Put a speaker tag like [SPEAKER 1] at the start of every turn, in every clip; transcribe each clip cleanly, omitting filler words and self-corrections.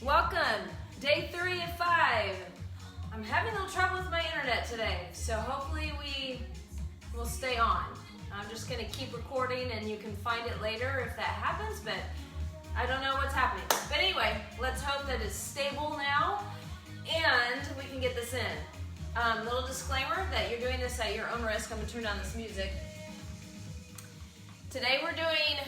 [SPEAKER 1] Welcome, day 3 of 5. I'm having a little trouble with my internet today, so hopefully we will stay on. I'm just gonna keep recording and you can find it later if that happens, but I don't know what's happening. But anyway, let's hope that it's stable now and we can get this in. Little disclaimer that you're doing this at your own risk. I'm gonna turn down this music. Today we're doing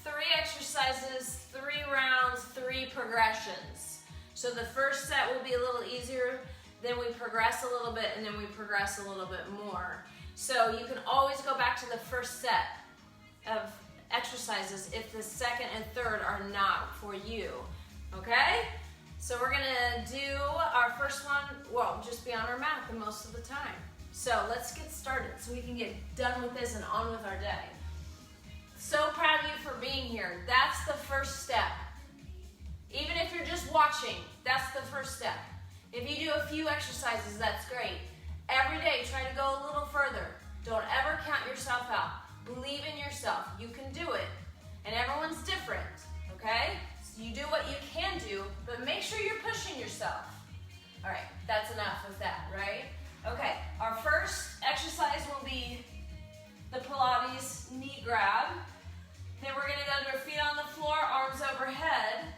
[SPEAKER 1] 3 exercises, 3 rounds, 3 progressions. So the first set will be a little easier, then we progress a little bit, and then we progress a little bit more. So you can always go back to the first set of exercises if the second and third are not for you, okay? So we're gonna do our first one, well, just be on our mat the most of the time. So let's get started so we can get done with this and on with our day. So proud of you for being here. That's the first step. Even if you're just watching, that's the first step. If you do a few exercises, that's great. Every day, try to go a little further. Don't ever count yourself out. Believe in yourself. You can do it. And everyone's different, okay? So you do what you can do, but make sure you're pushing yourself. All right, that's enough of that, right? Okay, our first exercise will be the Pilates knee grab. Then we're gonna go to our feet on the floor, arms overhead.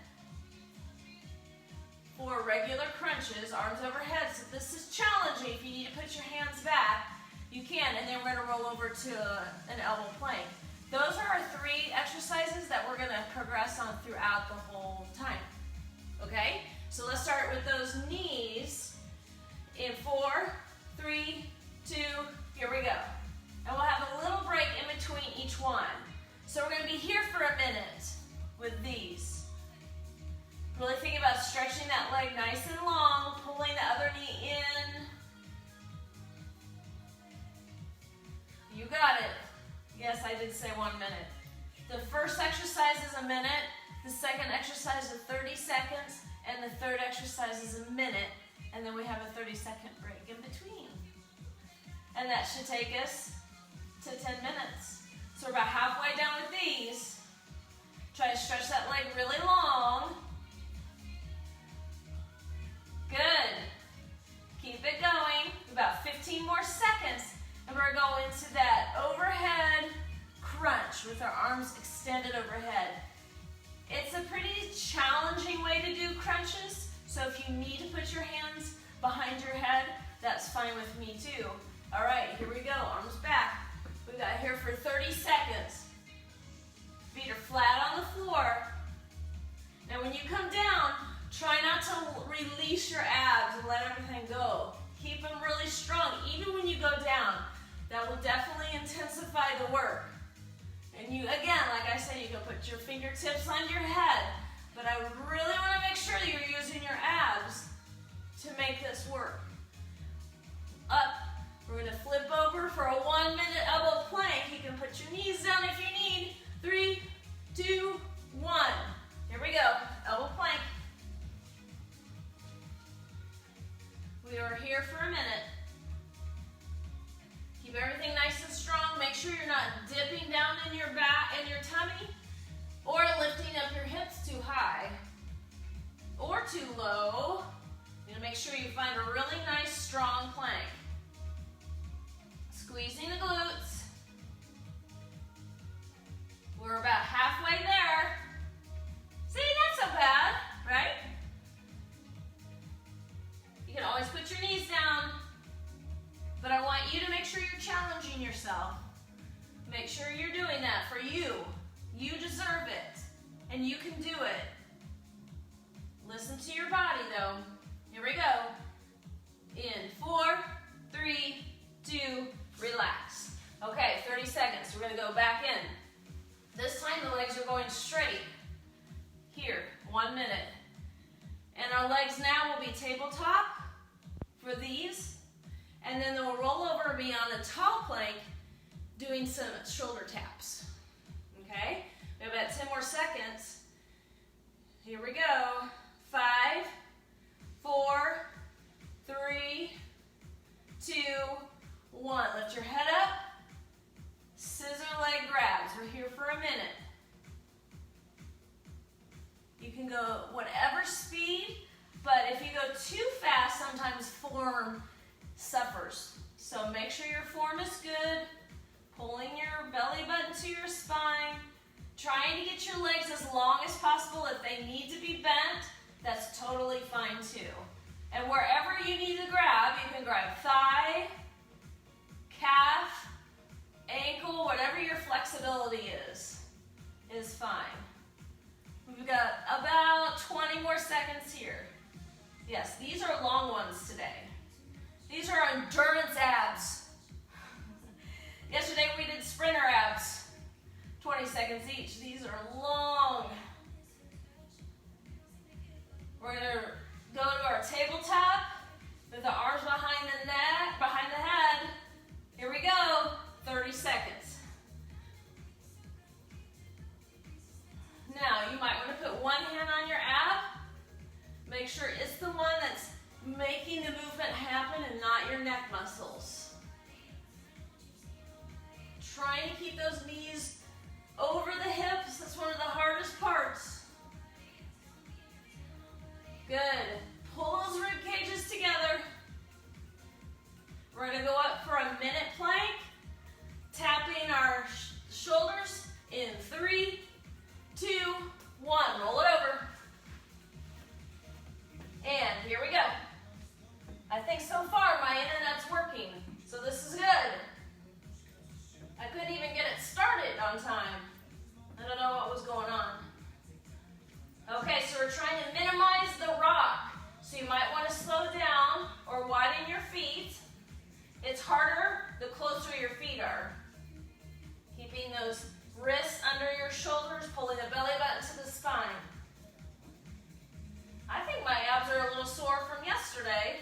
[SPEAKER 1] For regular crunches, arms overhead. So this is challenging. If you need to put your hands back, you can. And then we're gonna roll over to an elbow plank. Those are our 3 exercises that we're gonna progress on throughout the whole time. Okay? So let's start with those knees in 4, 3, 2, here we go. And we'll have a little break in between each one. So we're gonna be here for a minute with these. Really think about stretching that leg nice and long, pulling the other knee in. You got it. Yes, I did say 1 minute. The first exercise is a minute, the second exercise is 30 seconds, and the third exercise is a minute, and then we have a 30-second break in between. And that should take us to 10 minutes. So we're about halfway down with these. Try to stretch that leg really long. Good. Keep it going. About 15 more seconds. And we're going into that overhead crunch with our arms extended overhead. It's a pretty challenging way to do crunches. So if you need to put your hands behind your head, that's fine with me too. All right, here we go. Arms back. We got here for 30 seconds. Feet are flat on the floor. Now when you come down, try not to release your abs and let everything go. Keep them really strong, even when you go down. That will definitely intensify the work. And you, again, like I said, you can put your fingertips on your head, but I really want to make sure that you're using your abs to make this work. Up. We're going to flip over for a 1-minute elbow plank. You can put your knees down if you need. 3, 2, 1. Here we go. Elbow plank. We are here for a minute. Keep everything nice and strong. Make sure you're not dipping down in your back and your tummy or lifting up your hips too high or too low. You're going to make sure you find a really nice strong plank. Squeezing the glutes. We're about halfway there. See, not so bad, right? You can always put your knees down, but I want you to make sure you're challenging yourself. Make sure you're doing that for you. You deserve it, and you can do it. Listen to your body, though. Here we go. In 4, 3, 2, relax. Okay, 30 seconds. We're going to go back in. This time the legs are going straight. Here, 1 minute. And our legs now will be tabletop for these. And then they'll roll over and be on a tall plank doing some shoulder taps. Okay? We have about 10 more seconds. Here we go. 5, 4, 3, 2, 1. Lift your head up. Scissor leg grabs. We're here for a minute. You can can go whatever speed, but if you go too fast, sometimes form suffers. So make sure your form is good, pulling your belly button to your spine, trying to get your legs as long as possible. If they need to be bent, that's totally fine too. And wherever you need to grab, you can grab thigh, calf, ankle, whatever your flexibility is fine. We've got about 20 more seconds here. Yes, these are long ones today. These are endurance abs. Yesterday we did sprinter abs, 20 seconds each. These are long. We're gonna go to our tabletop with the arms behind the neck, behind the head. Here we go, 30 seconds. Now, you might want to put one hand on your ab. Make sure it's the one that's making the movement happen and not your neck muscles. Trying to keep those knees over the hips. That's one of the hardest parts. Good. Pull those rib cages together. We're going to go up for a minute plank, tapping our shoulders in 3, 2, 1. Roll it over. And here we go. I think so far my internet's working, so this is good. I couldn't even get it started on time. I don't know what was going on. Okay, so we're trying to minimize the rock. So you might want to slow down or widen your feet. It's harder the closer your feet are. Keeping those wrists under your shoulders, pulling the belly button to the spine. I think my abs are a little sore from yesterday.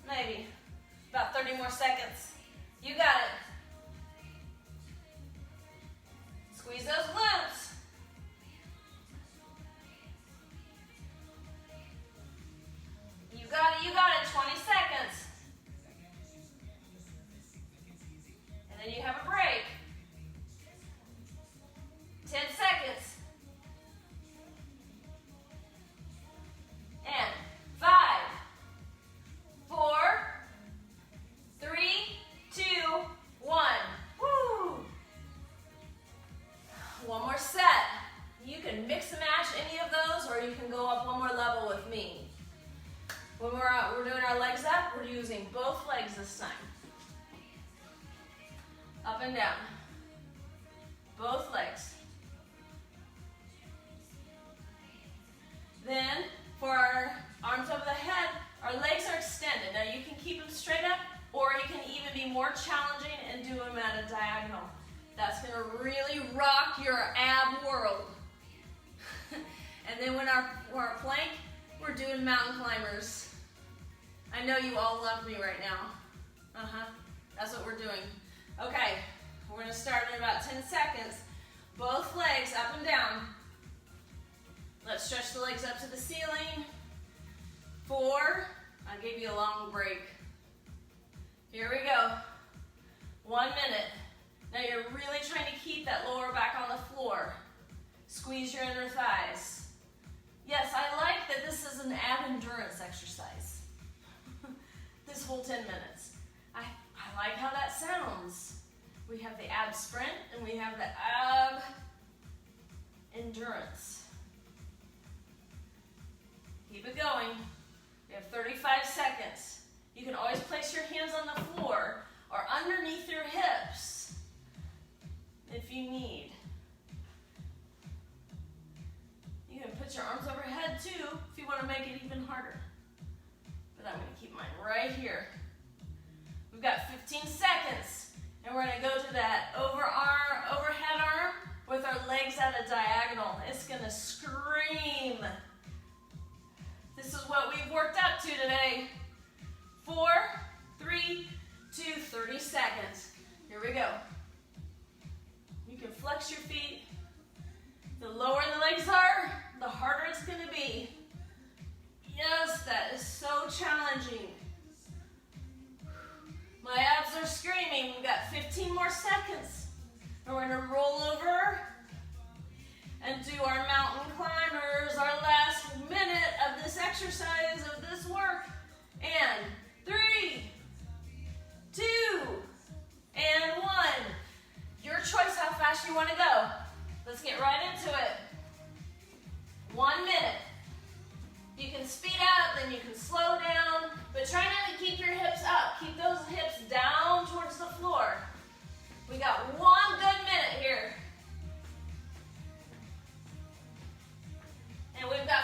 [SPEAKER 1] Maybe. About 30 more seconds. You got it. Squeeze those glutes. You got it, 20 seconds. And then you have a break. 10 seconds. And 5, 4, 3, 2, 1. Woo! One more set. You can mix and match any of those, or you can go up one more level with me. When we're doing our legs up, we're using both legs this time. Up and down. Both legs. Then, for our arms over the head, our legs are extended. Now you can keep them straight up, or you can even be more challenging and do them at a diagonal. That's gonna really rock your ab world. And then when our plank, we're doing mountain climbers. I know you all love me right now. That's what we're doing. Okay, we're gonna start in about 10 seconds. Both legs up and down. Let's stretch the legs up to the ceiling. 4, I'll give you a long break. Here we go. 1 minute. Now you're really trying to keep that lower back on the floor. Squeeze your inner thighs. Yes, I like that this is an ab endurance exercise. This whole 10 minutes. I like how that sounds. We have the ab sprint and we have the ab endurance. Keep it going. We have 35 seconds. You can always place your hands on the floor or underneath your hips if you need. You can put your arms overhead too if you want to make it even harder. But I'm going to keep mine right here. We've got 15 seconds, and we're going to go to that overhead arm with our legs at a diagonal. It's going to scream. This is what we've worked up to today. 4, 3, 2, 30 seconds. Here we go. You can flex your feet. The lower the legs are, the harder it's going to be. Yes, that is so challenging. My abs are screaming. We've got 15 more seconds. And we're going to roll over and do our mountain climbers, our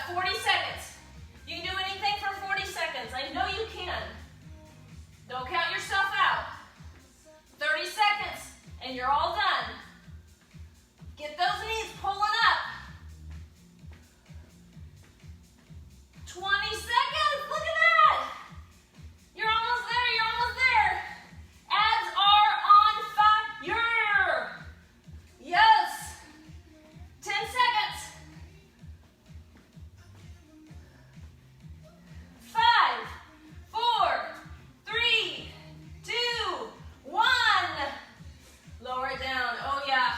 [SPEAKER 1] got 40 seconds. You can do anything for 40 seconds. I know you can. Don't count yourself out. 30 seconds, and you're all done. Get those knees pulling up. 20 seconds, look at that. You're almost there, you're almost there. Abs are on fire. Yes. 10 seconds. 5, 4, 3, 2, 1. Lower it down. Oh yeah.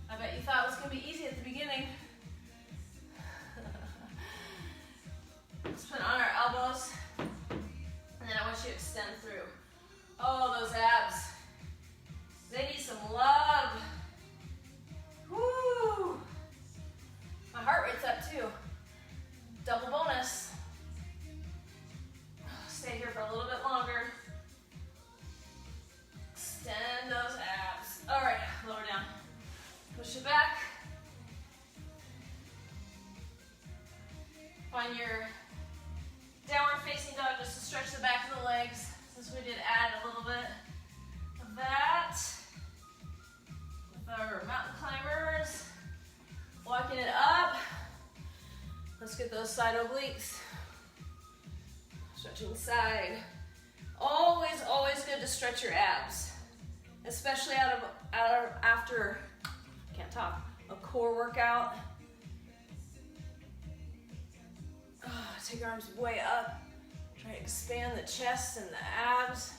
[SPEAKER 1] I bet you thought it was going to be easy at the beginning. Let's put on our elbows. And then I want you to extend through. Oh, those abs. They need some love. Woo! My heart rate's up too. Double bonus. Stay here for a little bit longer. Extend those abs. All right, lower down. Push it back. Find your downward facing dog just to stretch the back of the legs, since we did add a little bit of that with our mountain climbers. Walking it up. Let's get those side obliques. Stretching side. Always, always good to stretch your abs, especially after, can't talk, a core workout. Take your arms way up. Try to expand the chest and the abs.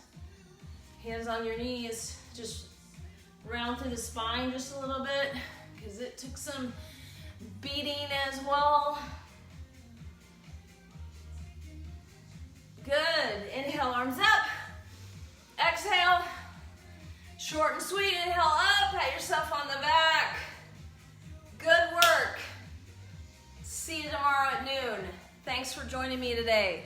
[SPEAKER 1] Hands on your knees. Just round through the spine just a little bit, because it took some beating as well. Good. Inhale, arms up. Exhale. Short and sweet. Inhale up. Pat yourself on the back. Good work. See you tomorrow at noon. Thanks for joining me today.